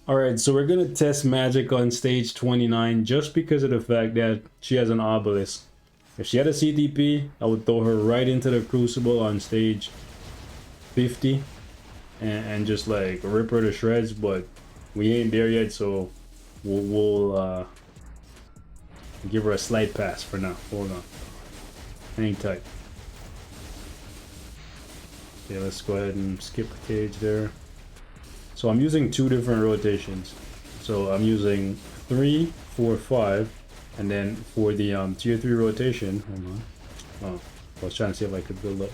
Alright, so we're gonna test Magic on stage 29 just because of the fact that she has an obelisk. If she had a CTP, I would throw her right into the Crucible on stage 50 and just like rip her to shreds, but we ain't there yet, so we'll give her a slight pass for now. Hold on. Hang tight. Okay, let's go ahead and skip the cage there. So I'm using two different rotations. So I'm using 3, 4, 5, and then for the tier 3 rotation, hold on. Oh, I was trying to see if I could build up.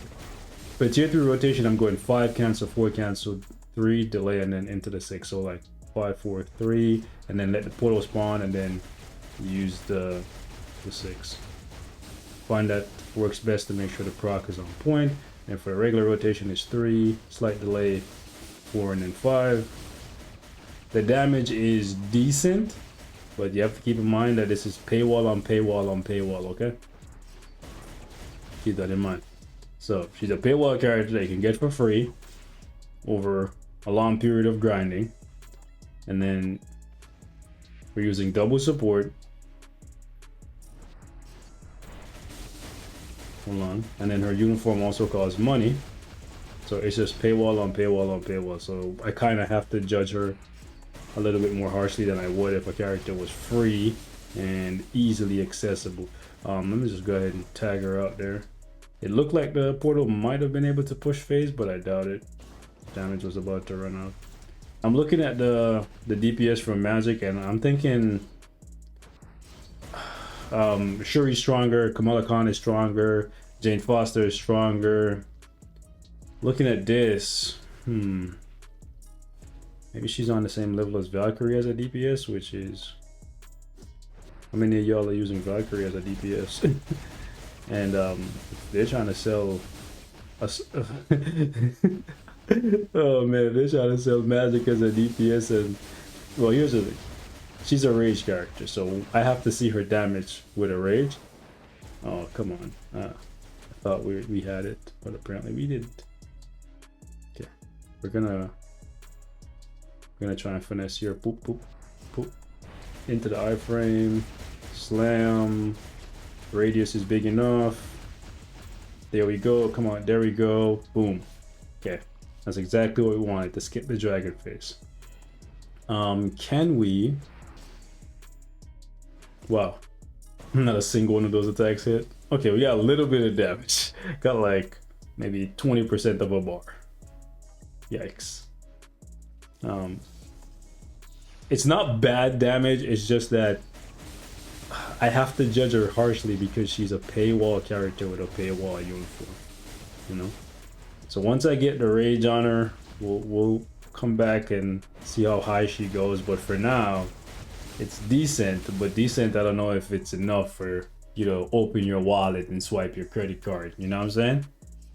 For the tier 3 rotation, I'm going 5 cancel, 4 cancel, 3 delay, and then into the 6. So like 5, 4, 3, and then let the portal spawn, and then use the 6. Find that works best to make sure the proc is on point. And for a regular rotation, it's 3, slight delay, 4, and then 5. The damage is decent, but you have to keep in mind that this is paywall on paywall on paywall, okay? Keep that in mind. So she's a paywall character that you can get for free over a long period of grinding. And then we're using double support. Hold on. And then her uniform also costs money. So it's just paywall on paywall on paywall. So I kind of have to judge her a little bit more harshly than I would if a character was free and easily accessible. Let me just go ahead and tag her out there. It looked like the portal might have been able to push phase, but I doubt it. Damage was about to run out. I'm looking at the DPS from Magic, and I'm thinking Shuri's stronger, Kamala Khan is stronger, Jane Foster is stronger. Looking at this, maybe she's on the same level as Valkyrie as a DPS, which is, how many of y'all are using Valkyrie as a DPS? And they're trying to sell us. Oh man, they're trying to sell Magic as a DPS, and well, here's the thing. She's a rage character, so I have to see her damage with a rage. Oh, come on. I thought we had it, but apparently we didn't. Okay, we're gonna try and finesse here. Poop, poop, poop. Into the iframe. Slam. Radius is big enough. There we go. Come on, there we go. Boom. Okay, that's exactly what we wanted, to skip the dragon face. Can we? Wow, not a single one of those attacks hit. Okay, we got a little bit of damage. Got like maybe 20% of a bar. Yikes. It's not bad damage, it's just that I have to judge her harshly because she's a paywall character with a paywall uniform, you know? So once I get the rage on her, we'll come back and see how high she goes, but for now, it's decent, but decent, I don't know if it's enough for you to open your wallet and swipe your credit card, you know what I'm saying?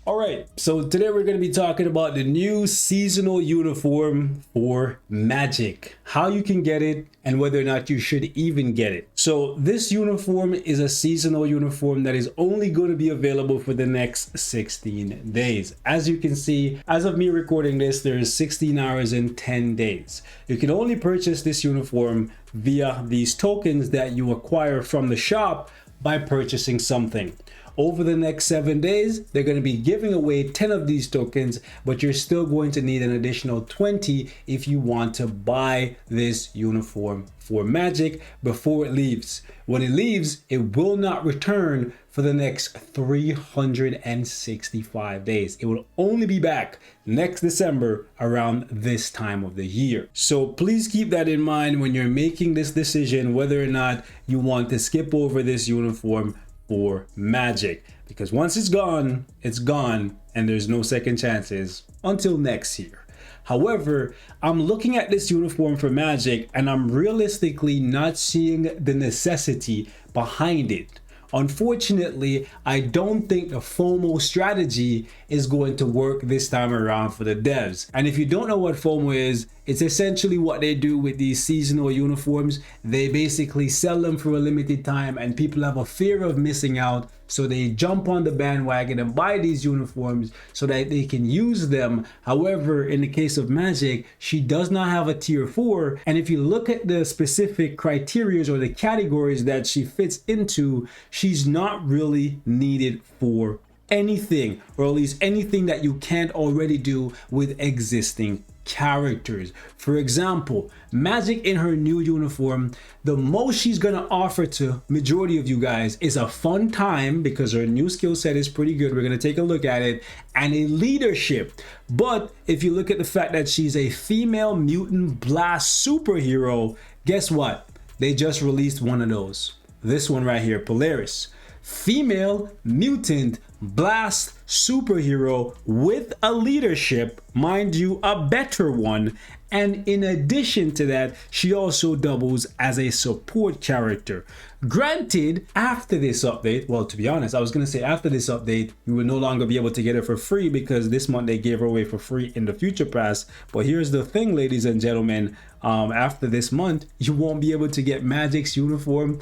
Alright, so today we're going to be talking about the new seasonal uniform for Magic, how you can get it, and whether or not you should even get it. So this uniform is a seasonal uniform that is only going to be available for the next 16 days. As you can see, as of me recording this, there is 16 hours and 10 days. You can only purchase this uniform via these tokens that you acquire from the shop by purchasing something. Over the next 7 days, they're going to be giving away 10 of these tokens, but you're still going to need an additional 20 if you want to buy this uniform for Magic before it leaves. When it leaves, it will not return for the next 365 days. It will only be back next December around this time of the year. So please keep that in mind when you're making this decision whether or not you want to skip over this uniform for Magic, because once it's gone, and there's no second chances until next year. However, I'm looking at this uniform for Magic and I'm realistically not seeing the necessity behind it. Unfortunately, I don't think the FOMO strategy is going to work this time around for the devs. And if you don't know what FOMO is, it's essentially what they do with these seasonal uniforms. They basically sell them for a limited time and people have a fear of missing out, So they jump on the bandwagon and buy these uniforms so that they can use them. However, in the case of Magic, she does not have a tier 4. And if you look at the specific criteria or the categories that she fits into, she's not really needed for anything, or at least anything that you can't already do with existing characters. For example, Magic in her new uniform, the most she's gonna offer to majority of you guys is a fun time, because her new skill set is pretty good. We're gonna take a look at it, and a leadership. But if you look at the fact that she's a female mutant blast superhero, guess what? They just released one of those. This one right here, Polaris. Female mutant blast superhero with a leadership, mind you, a better one. And in addition to that, she also doubles as a support character. Granted, after this update, well, to be honest, I was going to say after this update, you will no longer be able to get her for free, because this month they gave her away for free in the future pass. But here's the thing, ladies and gentlemen, after this month, you won't be able to get Magic's uniform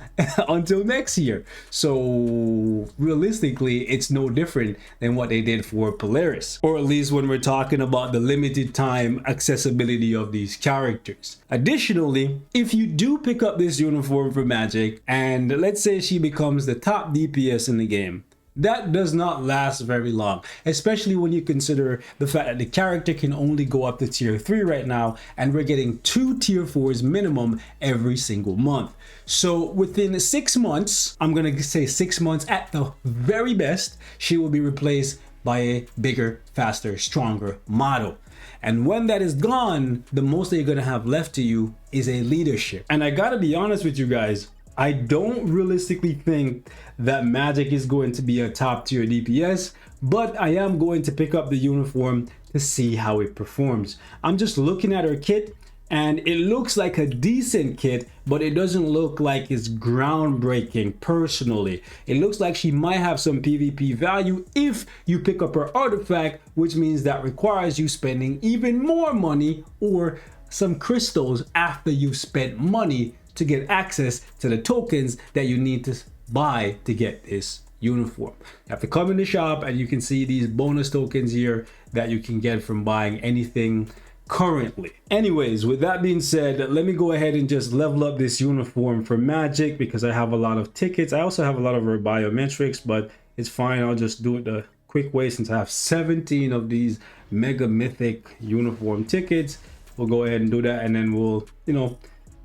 until next year. So realistically, it's no different than what they did for Polaris, or at least when we're talking about the limited time accessibility of these characters. Additionally, if you do pick up this uniform for Magic, and let's say she becomes the top DPS in the game, that does not last very long, especially when you consider the fact that the character can only go up to tier 3 right now, and we're getting 2 tier 4s minimum every single month. So within 6 months, I'm gonna say 6 months at the very best, she will be replaced by a bigger, faster, stronger model. And when that is gone, the most that you're gonna have left to you is a leadership. And I gotta be honest with you guys, I don't realistically think that Magic is going to be a top tier DPS, but I am going to pick up the uniform to see how it performs. I'm just looking at her kit, and it looks like a decent kit, but it doesn't look like it's groundbreaking personally. It looks like she might have some PvP value if you pick up her artifact, which means that requires you spending even more money or some crystals after you've spent money to get access to the tokens that you need to buy to get this uniform. You have to come in the shop, and you can see these bonus tokens here that you can get from buying anything currently. Anyways, with that being said, let me go ahead and just level up this uniform for Magic, because I have a lot of tickets. I also have a lot of her biometrics, but it's fine. I'll just do it the quick way, since I have 17 of these mega mythic uniform tickets. We'll go ahead and do that, and then we'll,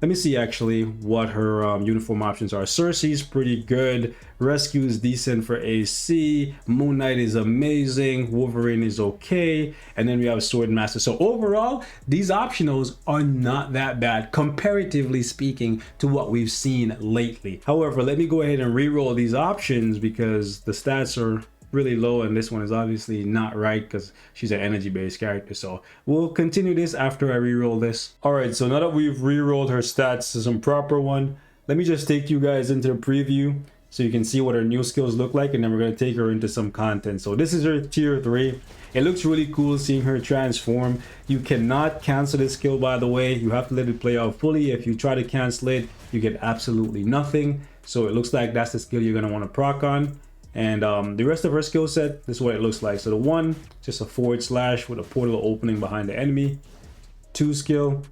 let me see actually what her uniform options are. Cersei's pretty good. Rescue is decent for AC. Moon Knight is amazing. Wolverine is okay. And then we have Swordmaster. So overall, these optionals are not that bad, comparatively speaking, to what we've seen lately. However, let me go ahead and re-roll these options, because the stats are really low, and this one is obviously not right because she's an energy based character. So we'll continue this after I re-roll this. All right, so now that we've re-rolled her stats to some proper one, let me just take you guys into the preview so you can see what her new skills look like, and then we're going to take her into some content. So this is her tier 3. It looks really cool seeing her transform. You cannot cancel this skill, by the way. You have to let it play out fully. If you try to cancel it, you get absolutely nothing. So it looks like that's the skill you're going to want to proc on. And the rest of her skill set, this is what it looks like. So the 1, just a / with a portal opening behind the enemy. 2 skill,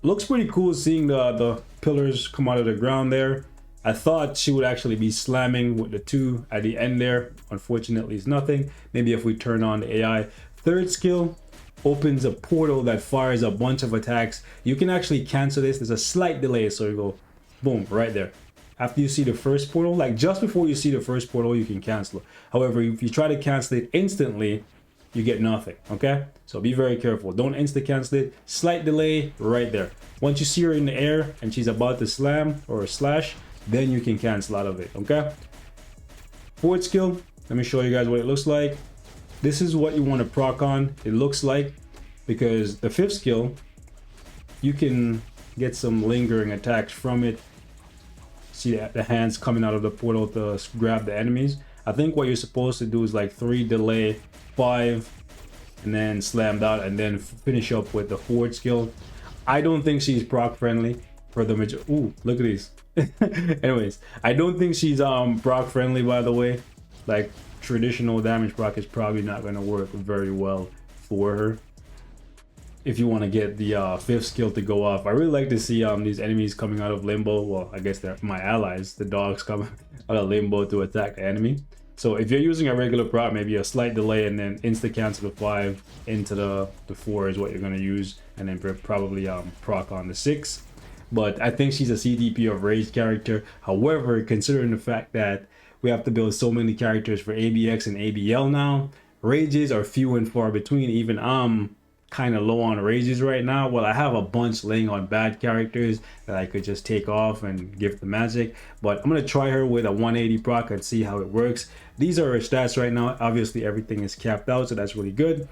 looks pretty cool seeing the pillars come out of the ground there. I thought she would actually be slamming with the 2 at the end there. Unfortunately, it's nothing. Maybe if we turn on the AI. 3rd skill opens a portal that fires a bunch of attacks. You can actually cancel this. There's a slight delay, so you go boom right there. After you see the first portal, like just before you see the first portal, you can cancel it. However, if you try to cancel it instantly, you get nothing, okay? So be very careful. Don't insta cancel it. Slight delay right there. Once you see her in the air and she's about to slam or slash, then you can cancel out of it, okay? 4th skill, let me show you guys what it looks like. This is what you want to proc on, it looks like, because the 5th skill, you can get some lingering attacks from it. See the hands coming out of the portal to grab the enemies. I think what you're supposed to do is like 3 delay, 5, and then slammed out, and then finish up with the 4th skill. I don't think she's proc friendly for the major. Ooh, look at these. Anyways, I don't think she's proc friendly, by the way. like traditional damage proc is probably not going to work very well for her. If you want to get the 5th skill to go off, I really like to see these enemies coming out of limbo. Well, I guess they're my allies, the dogs coming out of limbo to attack the enemy. So if you're using a regular prop, maybe a slight delay and then insta cancel the 5 into the 4 is what you're going to use, and then probably proc on the 6. But I think she's a CDP of rage character. However, considering the fact that we have to build so many characters for ABX and ABL now, rages are few and far between. Even I'm kind of low on rages right now. Well, I have a bunch laying on bad characters that I could just take off and give the magic, but I'm gonna try her with a 180 proc and see how it works. These are her stats right now. Obviously everything is capped out, so that's really good.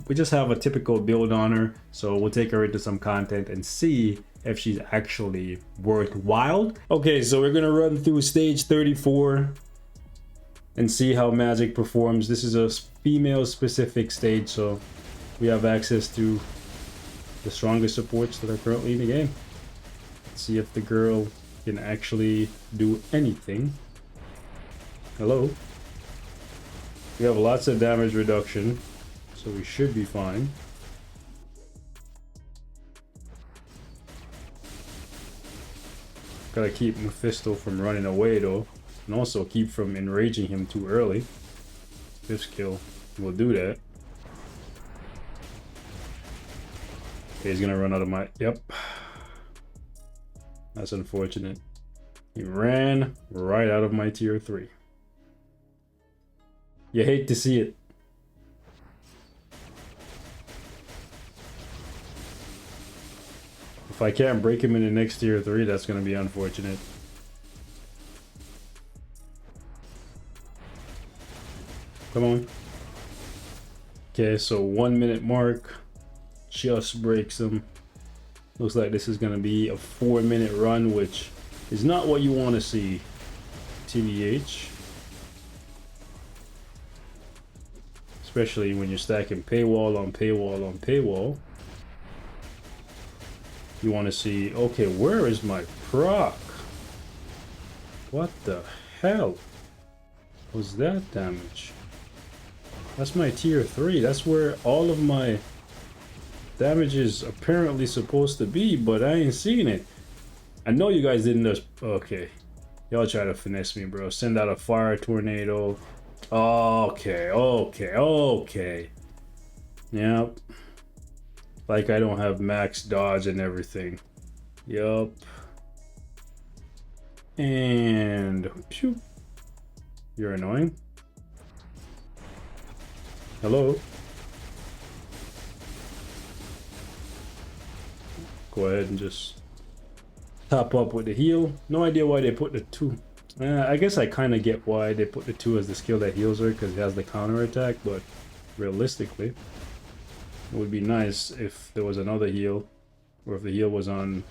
We just have a typical build on her, so we'll take her into some content and see if she's actually worthwhile. Okay, so we're gonna run through stage 34 and see how magic performs. This is a female specific stage, so we have access to the strongest supports that are currently in the game. Let's see if the girl can actually do anything. Hello. We have lots of damage reduction, so we should be fine. Gotta keep Mephisto from running away though, and also keep from enraging him too early. This kill will do that. Okay, he's gonna run out of my... Yep. That's unfortunate. He ran right out of my tier 3. You hate to see it. If I can't break him in the next tier 3, that's gonna be unfortunate. Come on. Okay, so 1 minute mark. Just breaks him. Looks like this is gonna be a 4-minute run, which is not what you want to see. TBH. Especially when you're stacking paywall on paywall on paywall. You want to see, okay, where is my proc? What the hell was that damage? That's my tier 3. That's where all of my damage is apparently supposed to be, but I ain't seeing it. I know you guys didn't just... Okay. Y'all try to finesse me, bro. Send out a fire tornado. Okay, okay, okay. Yep. Like I don't have max dodge and everything. Yup. And... Phew. You're annoying. Hello? Go ahead and just top up with the heal. No idea why they put the 2. I guess I kind of get why they put the 2 as the skill that heals her, because it has the counter attack, but realistically it would be nice if there was another heal, or if the heal was on...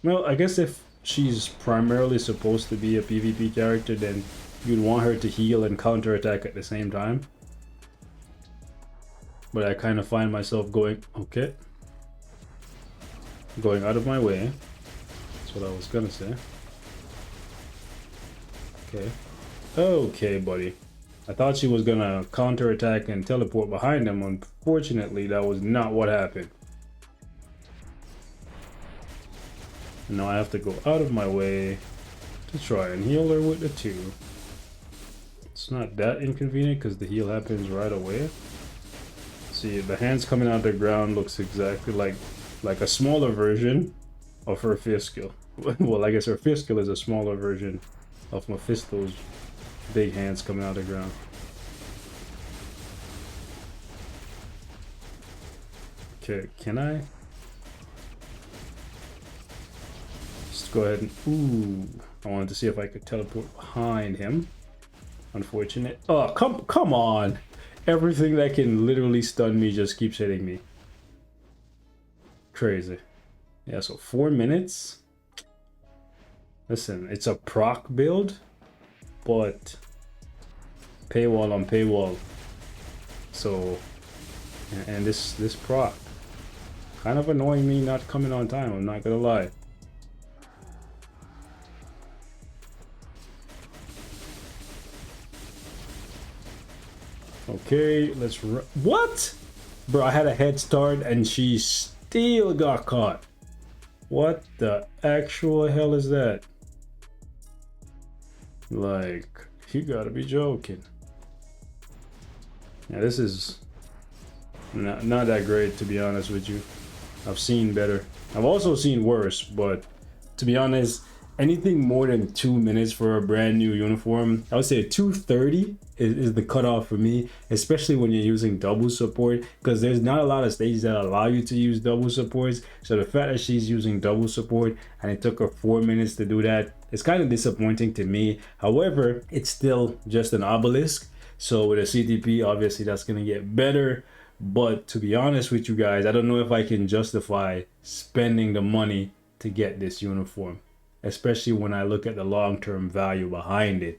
Well, I guess if she's primarily supposed to be a PvP character, then you'd want her to heal and counter attack at the same time. But I kind of find myself going... Okay. Going out of my way. That's what I was gonna say. Okay. Okay, buddy. I thought she was gonna counterattack and teleport behind him. Unfortunately, that was not what happened. And now I have to go out of my way to try and heal her with the 2. It's not that inconvenient because the heal happens right away. See, the hands coming out of the ground looks exactly like a smaller version of her 5th skill. Well, I guess her 5th skill is a smaller version of Mephisto's big hands coming out of the ground. Okay, can I? Just go ahead and... Ooh, I wanted to see if I could teleport behind him. Unfortunate. Oh, come on! Everything that can literally stun me just keeps hitting me. Crazy. Yeah, so 4 minutes. Listen, it's a proc build, but paywall on paywall. So, and this proc kind of annoying me not coming on time, I'm not gonna lie. Okay, let's run. What? Bro, I had a head start and she still got caught. What the actual hell is that? Like, you gotta be joking. Yeah, this is not that great, to be honest with you. I've seen better. I've also seen worse, but to be honest, anything more than 2 minutes for a brand new uniform, I would say 2:30 is the cutoff for me, especially when you're using double support, because there's not a lot of stages that allow you to use double supports. So the fact that she's using double support and it took her 4 minutes to do that, it's kind of disappointing to me. However, it's still just an obelisk. So with a CTP, obviously that's gonna get better. But to be honest with you guys, I don't know if I can justify spending the money to get this uniform, especially when I look at the long-term value behind it.